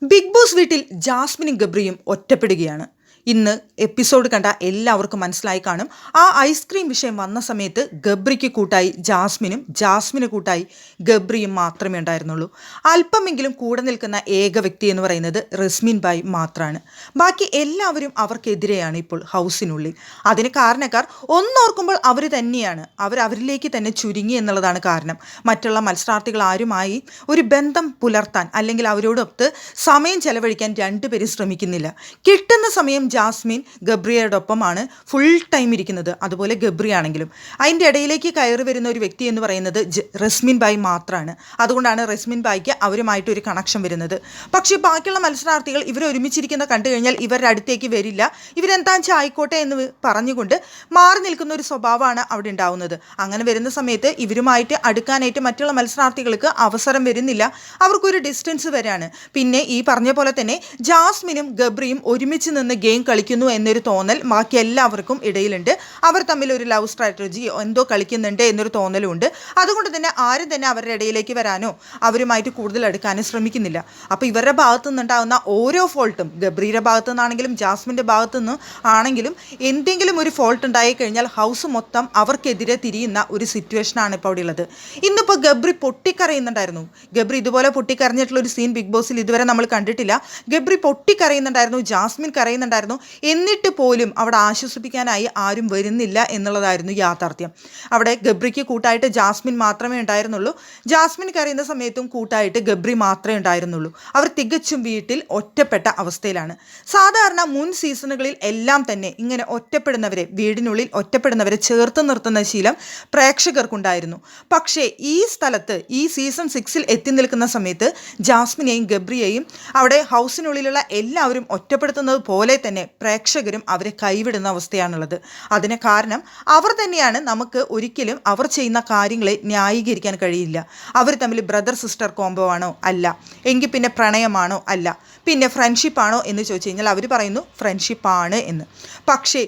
Big boss വീട്ടിൽ ജാസ്മിനും ഗബ്രിയും ഒറ്റപ്പെടുകയാണ്. ഇന്ന് എപ്പിസോഡ് കണ്ട എല്ലാവർക്കും മനസ്സിലായി കാണും. ആ ഐസ്ക്രീം വിഷയം വന്ന സമയത്ത് ഗബ്രിക്ക് കൂട്ടായി ജാസ്മിനും, ജാസ്മിന് കൂട്ടായി ഗബ്രിയും മാത്രമേ ഉണ്ടായിരുന്നുള്ളൂ. അല്പമെങ്കിലും കൂടെ നിൽക്കുന്ന ഏക വ്യക്തി എന്ന് പറയുന്നത് റസ്മിൻ ബായ് മാത്രമാണ്. ബാക്കി എല്ലാവരും അവർക്കെതിരെയാണ് ഇപ്പോൾ ഹൗസിനുള്ളിൽ. അതിന് കാരണക്കാർ ഒന്നോർക്കുമ്പോൾ അവർ തന്നെയാണ്. അവരിലേക്ക് തന്നെ ചുരുങ്ങി എന്നുള്ളതാണ് കാരണം. മറ്റുള്ള മത്സരാർത്ഥികൾ ആരുമായി ഒരു ബന്ധം പുലർത്താൻ അല്ലെങ്കിൽ അവരോടൊത്ത് സമയം ചെലവഴിക്കാൻ രണ്ടുപേരും ശ്രമിക്കുന്നില്ല. കിട്ടുന്ന സമയം ജാസ്മിൻ ഗബ്രിയോടൊപ്പമാണ് ഫുൾ ടൈം ഇരിക്കുന്നത്. അതുപോലെ ഗബ്രി ആണെങ്കിലും അതിൻ്റെ ഇടയിലേക്ക് കയറി വരുന്ന ഒരു വ്യക്തി എന്ന് പറയുന്നത് റസ്മിൻ ബായ് മാത്രമാണ്. അതുകൊണ്ടാണ് റസ്മിൻ ബായ്ക്ക് അവരുമായിട്ട് ഒരു കണക്ഷൻ വരുന്നത്. പക്ഷേ ബാക്കിയുള്ള മത്സരാർത്ഥികൾ ഇവർ ഒരുമിച്ചിരിക്കുന്ന കണ്ടു കഴിഞ്ഞാൽ ഇവരുടെ അടുത്തേക്ക് വരില്ല. ഇവരെന്താ ആയിക്കോട്ടെ എന്ന് പറഞ്ഞുകൊണ്ട് മാറി നിൽക്കുന്ന ഒരു സ്വഭാവമാണ് അവിടെ ഉണ്ടാവുന്നത്. അങ്ങനെ വരുന്ന സമയത്ത് ഇവരുമായിട്ട് അടുക്കാനായിട്ട് മറ്റുള്ള മത്സരാർത്ഥികൾക്ക് അവസരം വരുന്നില്ല. അവർക്കൊരു ഡിസ്റ്റൻസ് വരാണ്. പിന്നെ ഈ പറഞ്ഞ പോലെ തന്നെ ജാസ്മിനും ഗബ്രിയും ഒരുമിച്ച് നിന്ന് ഗെയിം കളിക്കുന്നു എന്നൊരു തോന്നൽ ബാക്കി എല്ലാവർക്കും ഇടയിലുണ്ട്. അവർ തമ്മിൽ ഒരു ലവ് സ്ട്രാറ്റജി എന്തോ കളിക്കുന്നുണ്ട് എന്നൊരു തോന്നലുണ്ട്. അതുകൊണ്ട് തന്നെ ആരും തന്നെ അവരുടെ ഇടയിലേക്ക് വരാനോ അവരുമായിട്ട് കൂടുതൽ അടുക്കാനോ ശ്രമിക്കുന്നില്ല. അപ്പോൾ ഇവരുടെ ഭാഗത്തു നിന്നുണ്ടാകുന്ന ഓരോ ഫോൾട്ടും, ഗബ്രിയുടെ ഭാഗത്തു നിന്നാണെങ്കിലും ജാസ്മിൻ്റെ ഭാഗത്തു നിന്ന് ആണെങ്കിലും എന്തെങ്കിലും ഒരു ഫോൾട്ട് ഉണ്ടായി കഴിഞ്ഞാൽ ഹൗസ് മൊത്തം അവർക്കെതിരെ തിരിയുന്ന ഒരു സിറ്റുവേഷനാണ് ഇപ്പോൾ അവിടെ ഉള്ളത്. ഇന്നിപ്പോൾ ഗബ്രി പൊട്ടിക്കരയുന്നുണ്ടായിരുന്നു. ഗബ്രി ഇതുപോലെ പൊട്ടിക്കരഞ്ഞിട്ടുള്ള ഒരു സീൻ ബിഗ് ബോസിൽ ഇതുവരെ നമ്മൾ കണ്ടിട്ടില്ല. ഗബ്രി പൊട്ടിക്കരയുന്നുണ്ടായിരുന്നു, ജാസ്മിൻ കരയുന്നുണ്ടായിരുന്നു. എന്നിട്ട് പോലും അവിടെ ആശ്വസിപ്പിക്കാനായി ആരും വരുന്നില്ല എന്നുള്ളതായിരുന്നു യാഥാർത്ഥ്യം. അവിടെ ഗബ്രിക്ക് കൂട്ടായിട്ട് ജാസ്മിൻ മാത്രമേ ഉണ്ടായിരുന്നുള്ളൂ. ജാസ്മിൻ കരയുന്ന സമയത്തും കൂട്ടായിട്ട് ഗബ്രി മാത്രമേ ഉണ്ടായിരുന്നുള്ളൂ. അവർ തികച്ചും വീട്ടിൽ ഒറ്റപ്പെട്ട അവസ്ഥയിലാണ്. സാധാരണ മുൻ സീസണുകളിൽ എല്ലാം തന്നെ ഇങ്ങനെ ഒറ്റപ്പെടുന്നവരെ, വീടിനുള്ളിൽ ഒറ്റപ്പെടുന്നവരെ ചേർത്ത് നിർത്തുന്ന ശീലം പ്രേക്ഷകർക്കുണ്ടായിരുന്നു. പക്ഷേ ഈ സ്ഥലത്ത് ഈ സീസൺ 6 എത്തി നിൽക്കുന്ന സമയത്ത് ജാസ്മിനെയും ഗബ്രിയെയും അവിടെ ഹൗസിനുള്ളിലുള്ള എല്ലാവരും ഒറ്റപ്പെടുത്തുന്നത് പോലെ തന്നെ പ്രേക്ഷകരും അവരെ കൈവിടുന്ന അവസ്ഥയാണുള്ളത്. അതിന് കാരണം അവർ തന്നെയാണ്. നമുക്ക് ഒരിക്കലും അവർ ചെയ്യുന്ന കാര്യങ്ങളെ ന്യായീകരിക്കാൻ കഴിയില്ല. അവർ തമ്മിൽ ബ്രദർ സിസ്റ്റർ കോംബോ ആണോ? അല്ല. എങ്കിൽ പിന്നെ പ്രണയമാണോ? അല്ല. പിന്നെ ഫ്രണ്ട്ഷിപ്പാണോ എന്ന് ചോദിച്ചു കഴിഞ്ഞാൽ അവർ പറയുന്നു ഫ്രണ്ട്ഷിപ്പാണ് എന്ന്. പക്ഷേ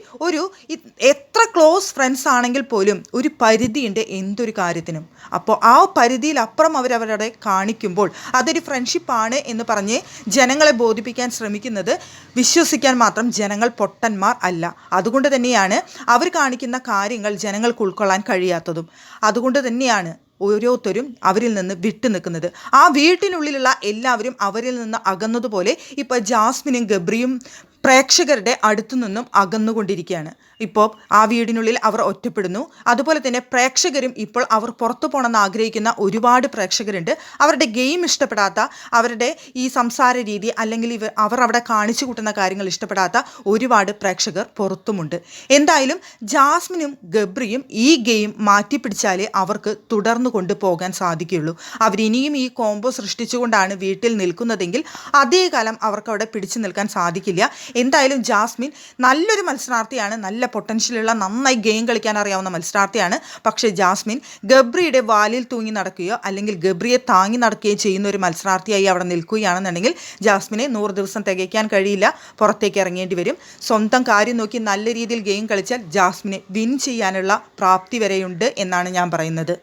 എത്ര ക്ലോസ് ഫ്രണ്ട്സ് ആണെങ്കിൽ പോലും ഒരു പരിധിയുണ്ട് എന്തൊരു കാര്യത്തിനും. അപ്പോൾ ആ പരിധിയിലപ്പുറം അവരവരുടെ കാണിക്കുമ്പോൾ അതൊരു ഫ്രണ്ട്ഷിപ്പാണ് എന്ന് പറഞ്ഞ് ജനങ്ങളെ ബോധിപ്പിക്കാൻ ശ്രമിക്കുന്നത് വിശ്വസിക്കാൻ മാത്രം ജനങ്ങൾ പൊട്ടന്മാർ അല്ല. അതുകൊണ്ട് തന്നെയാണ് അവർ കാണിക്കുന്ന കാര്യങ്ങൾ ജനങ്ങൾക്ക് ഉൾക്കൊള്ളാൻ കഴിയാത്തതും. അതുകൊണ്ട് തന്നെയാണ് ഓരോരുത്തരും അവരിൽ നിന്ന് വിട്ടു നിൽക്കുന്നത്. ആ വീട്ടിനുള്ളിലുള്ള എല്ലാവരും അവരിൽ നിന്ന് അകന്നതുപോലെ ഇപ്പോൾ ജാസ്മിനും ഗബ്രിയും പ്രേക്ഷകരുടെ അടുത്തു നിന്നും അകന്നുകൊണ്ടിരിക്കുകയാണ്. ഇപ്പോൾ ആ വീടിനുള്ളിൽ അവർ ഒറ്റപ്പെടുന്നു. അതുപോലെ തന്നെ പ്രേക്ഷകരും ഇപ്പോൾ അവർ പുറത്തു പോകണമെന്ന് ആഗ്രഹിക്കുന്ന ഒരുപാട് പ്രേക്ഷകരുണ്ട്. അവരുടെ ഗെയിം ഇഷ്ടപ്പെടാത്ത, അവരുടെ ഈ സംസാര രീതി അല്ലെങ്കിൽ അവർ അവിടെ കാണിച്ചു കൂട്ടുന്ന കാര്യങ്ങൾ ഇഷ്ടപ്പെടാത്ത ഒരുപാട് പ്രേക്ഷകർ പുറത്തുമുണ്ട്. എന്തായാലും ജാസ്മിനും ഗബ്രിയും ഈ ഗെയിം മാറ്റിപ്പിടിച്ചാലേ അവർക്ക് തുടർന്നു കൊണ്ടുപോകാൻ സാധിക്കുകയുള്ളൂ. അവരിനിയും ഈ കോംബോ സൃഷ്ടിച്ചുകൊണ്ടാണ് വീട്ടിൽ നിൽക്കുന്നതെങ്കിൽ അതേ കാലം അവർക്ക് അവിടെ പിടിച്ചു നിൽക്കാൻ സാധിക്കില്ല. എന്തായാലും ജാസ്മിൻ നല്ലൊരു മത്സരാർത്ഥിയാണ്, നല്ല പൊട്ടൻഷ്യലുള്ള, നന്നായി ഗെയിം കളിക്കാൻ അറിയാവുന്ന മത്സരാർത്ഥിയാണ്. പക്ഷേ ജാസ്മിൻ ഗബ്രിയുടെ വാലിൽ തൂങ്ങി നടക്കുകയോ അല്ലെങ്കിൽ ഗബ്രിയെ താങ്ങി നടക്കുകയോ ചെയ്യുന്ന ഒരു മത്സരാർത്ഥിയായി അവിടെ നിൽക്കുകയാണെന്നുണ്ടെങ്കിൽ ജാസ്മിനെ 100 ദിവസം തികയ്ക്കാൻ കഴിയില്ല, പുറത്തേക്ക് ഇറങ്ങേണ്ടി വരും. സ്വന്തം കാര്യം നോക്കി നല്ല രീതിയിൽ ഗെയിം കളിച്ചാൽ ജാസ്മിനെ വിൻ ചെയ്യാനുള്ള പ്രാപ്തി വരെയുണ്ട് എന്നാണ് ഞാൻ പറയുന്നത്.